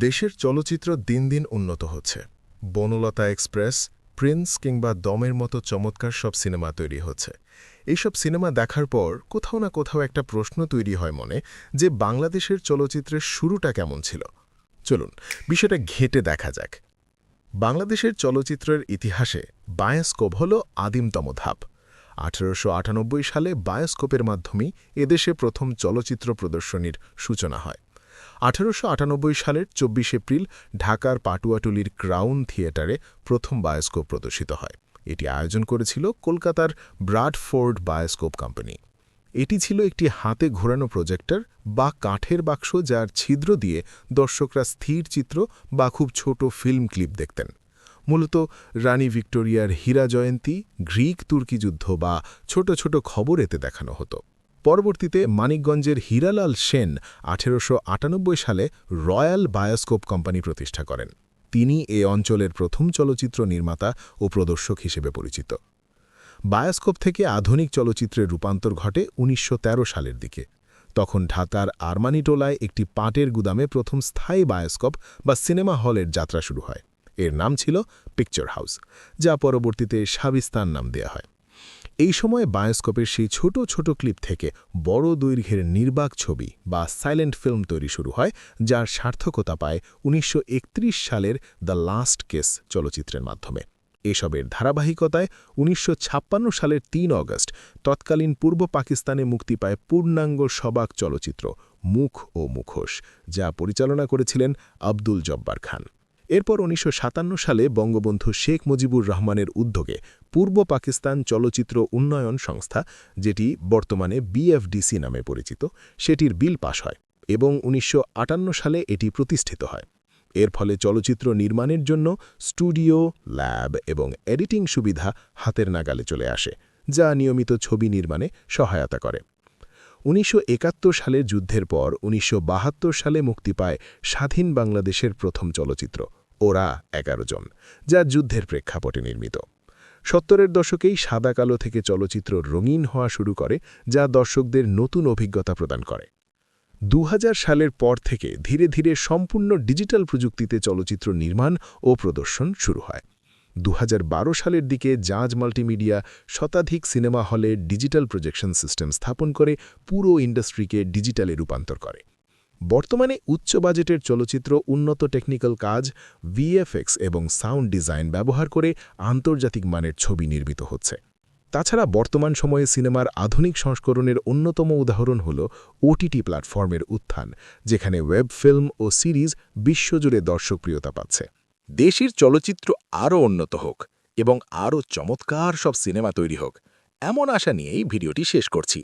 দেশের চলচ্চিত্র দিন দিন উন্নত হচ্ছে। বনলতা এক্সপ্রেস, প্রিন্স কিংবা দমের মতো চমৎকার সব সিনেমা তৈরি হচ্ছে। এইসব সিনেমা দেখার পর কোথাও না কোথাও একটা প্রশ্ন তৈরি হয় মনে যে বাংলাদেশের চলচ্চিত্রের শুরুটা কেমন ছিল। চলুন বিষয়টা ঘেঁটে দেখা যাক। বাংলাদেশের চলচ্চিত্রের ইতিহাসে বায়োস্কোপ হল আদিমতম ধাপ। ১৮৯৮ সালে বায়োস্কোপের মাধ্যমেই এদেশে প্রথম চলচ্চিত্র প্রদর্শনীর সূচনা হয়। ১৮৯৮ সালের ২৪ এপ্রিল ঢাকার পাটুয়াটুলির ক্রাউন থিয়েটারে প্রথম বায়োস্কোপ প্রদর্শিত হয়। এটি আয়োজন করেছিল কলকাতার ব্রাডফোর্ড বায়োস্কোপ কোম্পানি। এটি ছিল একটি হাতে ঘোরানো প্রজেক্টর বা কাঠের বাক্স, যার ছিদ্র দিয়ে দর্শকরা স্থির চিত্র বা খুব ছোট ফিল্ম ক্লিপ দেখতেন। মূলত রানী ভিক্টোরিয়ার হীরা জয়ন্তী, গ্রিক তুর্কি যুদ্ধ বা ছোট ছোট খবর এতে দেখানো হতো। পরবর্তীতে মানিকগঞ্জের হীরালাল সেন ১৮৯৮ সালে রয়্যাল বায়োস্কোপ কোম্পানি প্রতিষ্ঠা করেন। তিনি এ অঞ্চলের প্রথম চলচ্চিত্র নির্মাতা ও প্রদর্শক হিসেবে পরিচিত। বায়োস্কোপ থেকে আধুনিক চলচ্চিত্রের রূপান্তর ঘটে ১৯১৩ সালের দিকে। তখন ঢাকার আরমানিটোলায় একটি পাটের গুদামে প্রথম স্থায়ী বায়োস্কোপ বা সিনেমা হলের যাত্রা শুরু হয়। এর নাম ছিল পিকচার হাউস, যা পরবর্তীতে শাবিস্তান নাম দেয়া হয়। এই সময়ে বায়োস্কোপের সেই ছোট ছোট ক্লিপ থেকে বড় দৈর্ঘ্যের নির্বাক ছবি বা সাইলেন্ট ফিল্ম তৈরি শুরু হয়, যার সার্থকতা পায় ১৯৩১ সালের দ্য লাস্ট কেস চলচ্চিত্রের মাধ্যমে। এসবের ধারাবাহিকতায় ১৯৫৬ সালের ৩ অগস্ট তৎকালীন পূর্ব পাকিস্তানে মুক্তি পায় পূর্ণাঙ্গ সবাক চলচ্চিত্র মুখ ও মুখোশ, যা পরিচালনা করেছিলেন আব্দুল জব্বার খান। এরপর ১৯৫৭ সালে বঙ্গবন্ধু শেখ মুজিবুর রহমানের উদ্যোগে পূর্ব পাকিস্তান চলচ্চিত্র উন্নয়ন সংস্থা, যেটি বর্তমানে বিএফডিসি নামে পরিচিত, সেটির বিল পাশ হয় এবং ১৯৫৮ সালে এটি প্রতিষ্ঠিত হয়। এর ফলে চলচ্চিত্র নির্মাণের জন্য স্টুডিও, ল্যাব এবং এডিটিং সুবিধা হাতের নাগালে চলে আসে, যা নিয়মিত ছবি নির্মাণে সহায়তা করে। ১৯৭১ সালের যুদ্ধের পর ১৯৭২ সালে মুক্তি পায় স্বাধীন বাংলাদেশের প্রথম চলচ্চিত্র ওরা ১১ জন, যা যুদ্ধের প্রেক্ষাপটে নির্মিত। ৭০-এর দশকেই সাদা কালো থেকে চলচ্চিত্র রঙিন হওয়া শুরু করে, যা দর্শকদের নতুন অভিজ্ঞতা প্রদান করে। ২০০০ সালের পর থেকে ধীরে ধীরে সম্পূর্ণ ডিজিটাল প্রযুক্তিতে চলচ্চিত্র নির্মাণ ও প্রদর্শন শুরু হয়। ২০১২ সালের দিকে জাজ মাল্টিমিডিয়া শতাধিক সিনেমা হলে ডিজিটাল প্রজেকশন সিস্টেম স্থাপন করে পুরো ইন্ডাস্ট্রিকে ডিজিটালে রূপান্তর করে। বর্তমানে উচ্চ বাজেটের চলচ্চিত্র উন্নত টেকনিক্যাল কাজ, ভিএফএক্স এবং সাউন্ড ডিজাইন ব্যবহার করে আন্তর্জাতিক মানের ছবি নির্মিত হচ্ছে। তাছাড়া বর্তমান সময়ে সিনেমার আধুনিক সংস্করণের অন্যতম উদাহরণ হল ওটিটি প্ল্যাটফর্মের উত্থান, যেখানে ওয়েব ফিল্ম ও সিরিজ বিশ্বজুড়ে দর্শকপ্রিয়তা পাচ্ছে। দেশের চলচ্চিত্র আরও উন্নত হোক এবং আরও চমৎকার সব সিনেমা তৈরি হোক, এমন আশা নিয়েই ভিডিওটি শেষ করছি।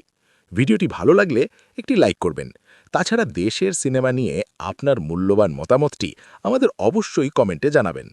ভিডিওটি ভালো লাগলে একটি লাইক করবেন। তাছাড়া দেশের সিনেমা নিয়ে আপনার মূল্যবান মতামতটি আমাদের অবশ্যই কমেন্টে জানাবেন।